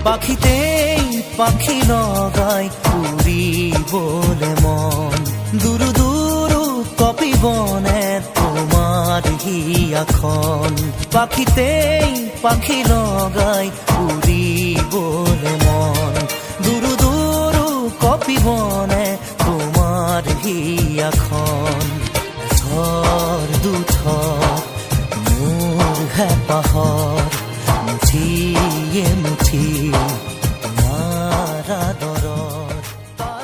পাখিতেই পাখি লগাই উড়ি বলে মন দুরু দুরু কপি বনে তোমার হিয়াখন পাখিতেই পাখি লগাই উড়ি বলে মন দুরু দুরু কপি বনে তোমার হিয়াখন থর দুথর মোর হেপাহর মুঠিয়ে মুঠি তোমার আদর